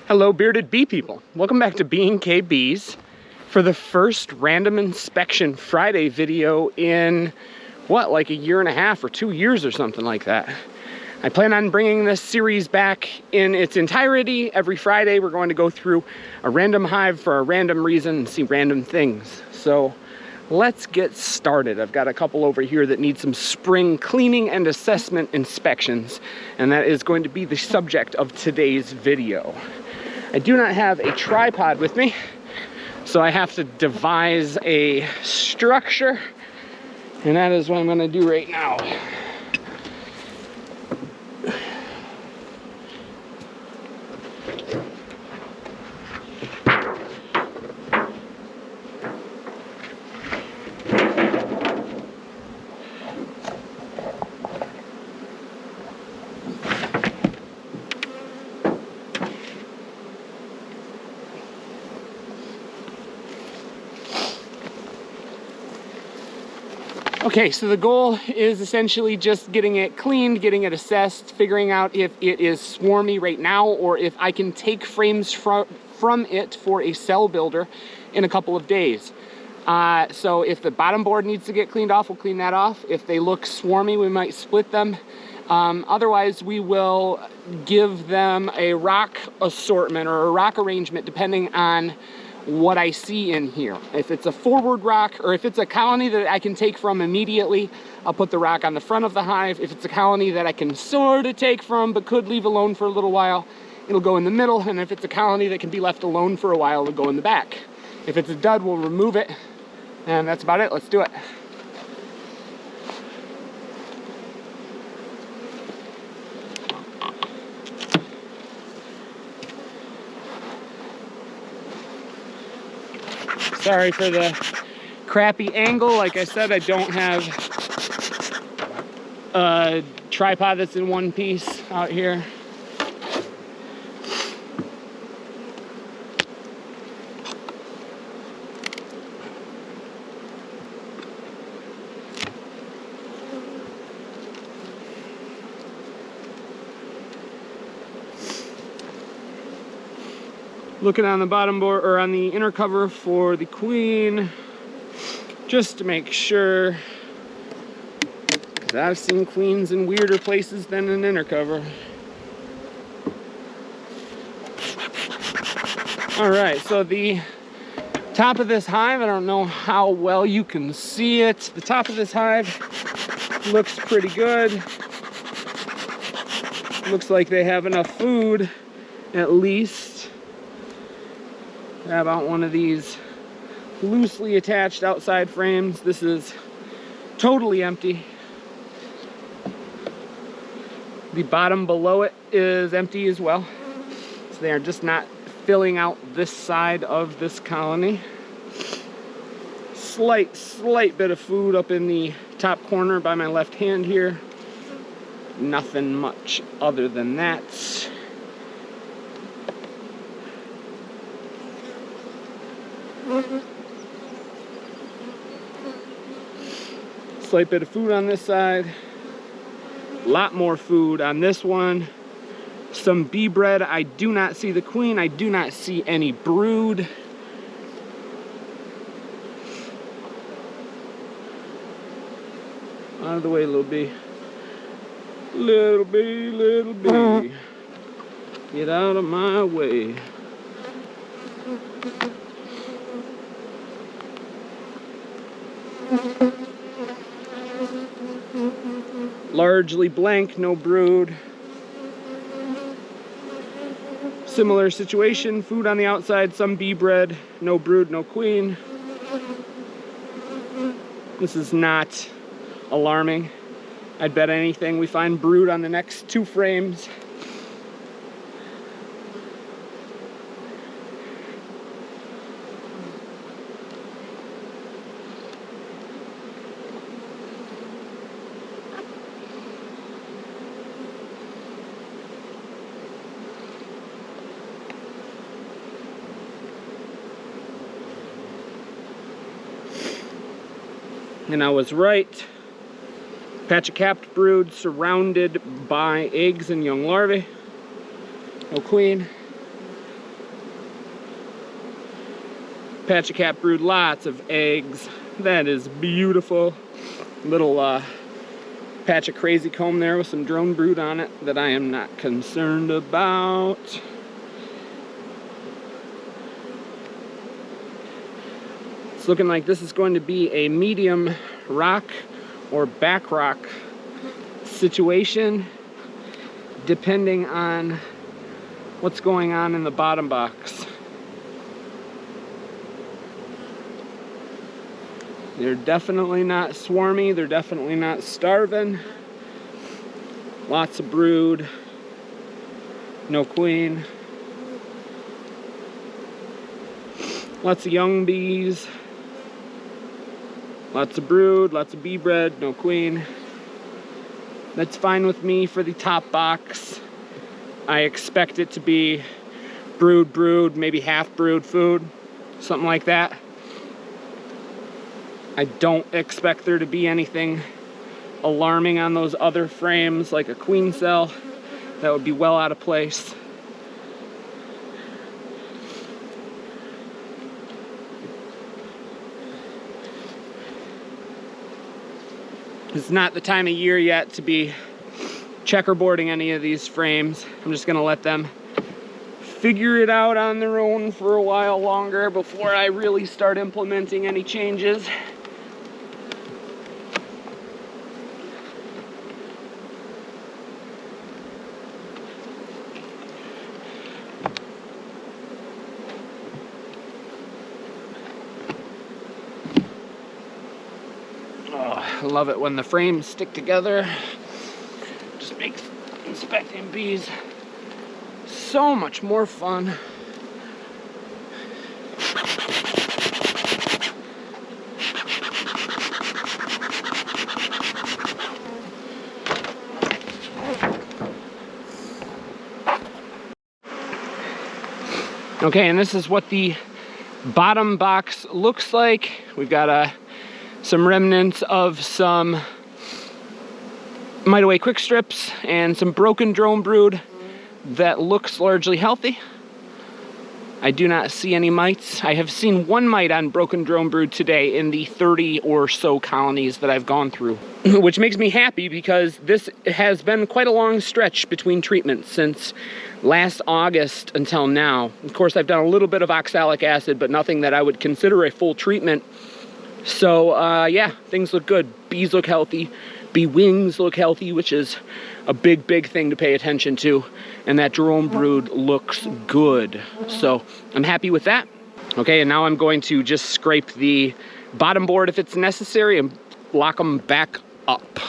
Hello bearded bee people, welcome back to B&K Bees for the first random inspection Friday video in what, like a year and a half or 2 years or something like that. I plan on bringing this series back in its entirety. Every Friday we're going to go through a random hive for a random reason and see random things. So let's get started. I've got a couple over here that need some spring cleaning and assessment inspections, and that is going to be the subject of today's video. I do not have a tripod with me, so I have to devise a structure, and that is what I'm going to do right now. Okay, so the goal is essentially just getting it cleaned, getting it assessed, figuring out if it is swarmy right now or if I can take frames from it for a cell builder in a couple of days. So if the bottom board needs to get cleaned off, we'll clean that off. If they look swarmy, we might split them. Otherwise, we will give them a rock assortment or a rock arrangement depending on what I see in here. If it's a forward rock, or if it's a colony that I can take from immediately, I'll put the rock on the front of the hive. If it's a colony that I can sort of take from but could leave alone for a little while, it'll go in the middle. And if it's a colony that can be left alone for a while, it'll go in the back. If it's a dud, we'll remove it. And that's about it. Let's do it. Sorry for the crappy angle. Like I said, I don't have a tripod that's in one piece out here. Looking on the bottom board, or on the inner cover for the queen, just to make sure, because I've seen queens in weirder places than an inner cover. All right, so the top of this hive, I don't know how well you can see it. The top of this hive looks pretty good. Looks like they have enough food, at least. Grab out one of these loosely attached outside frames. This is totally empty. The bottom below it is empty as well. So they are just not filling out this side of this colony. Slight bit of food up in the top corner by my left hand here. Nothing much other than that. Slight bit of food on this side. A lot more food on this one. Some bee bread. I do not see the queen. I do not see any brood. Out of the way, little bee. Little bee, little bee. Get out of my way. Largely blank, no brood. Similar situation, food on the outside, some bee bread, no brood, no queen. This is not alarming. I'd bet anything we find brood on the next 2 frames. And I was right. Patch of capped brood surrounded by eggs and young larvae. No queen. Patch of Cat brood lots of eggs. That is beautiful. Little patch of Crazy Comb there with some drone brood on it that I am not concerned about. It's looking like this is going to be a medium rock or back rock situation, depending on what's going on in the bottom box. They're definitely not swarmy, they're definitely not starving. Lots of brood, no queen. Lots of young bees. Lots of brood, lots of bee bread, no queen. That's fine with me for the top box. I expect it to be brood, maybe half brood food, something like that. I don't expect there to be anything alarming on those other frames, like a queen cell. That would be well out of place. It's not the time of year yet to be checkerboarding any of these frames. I'm just gonna let them figure it out on their own for a while longer before I really start implementing any changes. I love it when the frames stick together. Just makes inspecting bees so much more fun. Okay, and this is what the bottom box looks like. We've got some remnants of some Mite Away quick strips and some broken drone brood that looks largely healthy. I do not see any mites. I have seen one mite on broken drone brood today in the 30 or so colonies that I've gone through, which makes me happy because this has been quite a long stretch between treatments since last August until now. Of course, I've done a little bit of oxalic acid, but nothing that I would consider a full treatment. So yeah, things look good. Bees look healthy. Bee wings look healthy, which is a big thing to pay attention to. And that drone brood looks good. So I'm happy with that. Okay, and now I'm going to just scrape the bottom board if it's necessary and lock them back up.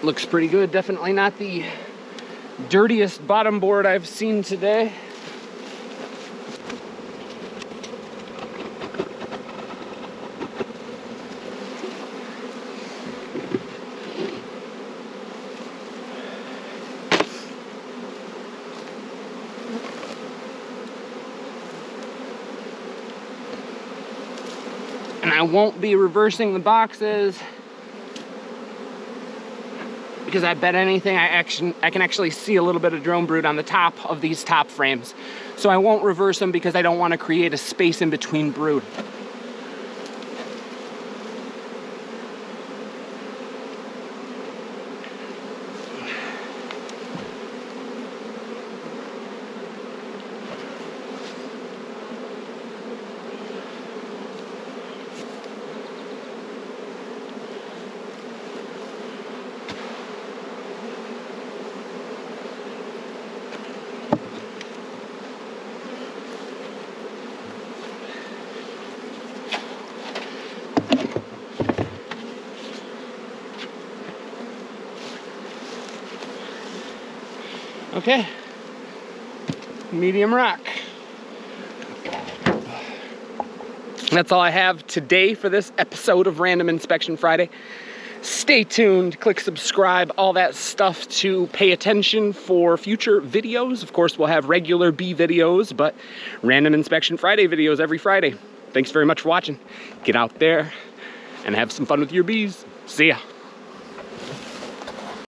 Looks pretty good. Definitely not the dirtiest bottom board I've seen today. And I won't be reversing the boxes, because I bet anything I can actually see a little bit of drone brood on the top of these top frames. So I won't reverse them because I don't want to create a space in between brood. Okay, medium rock. That's all I have today for this episode of Random Inspection Friday. Stay tuned, click subscribe, all that stuff to pay attention for future videos. Of course, we'll have regular bee videos, but Random Inspection Friday videos every Friday. Thanks very much for watching. Get out there and have some fun with your bees. See ya.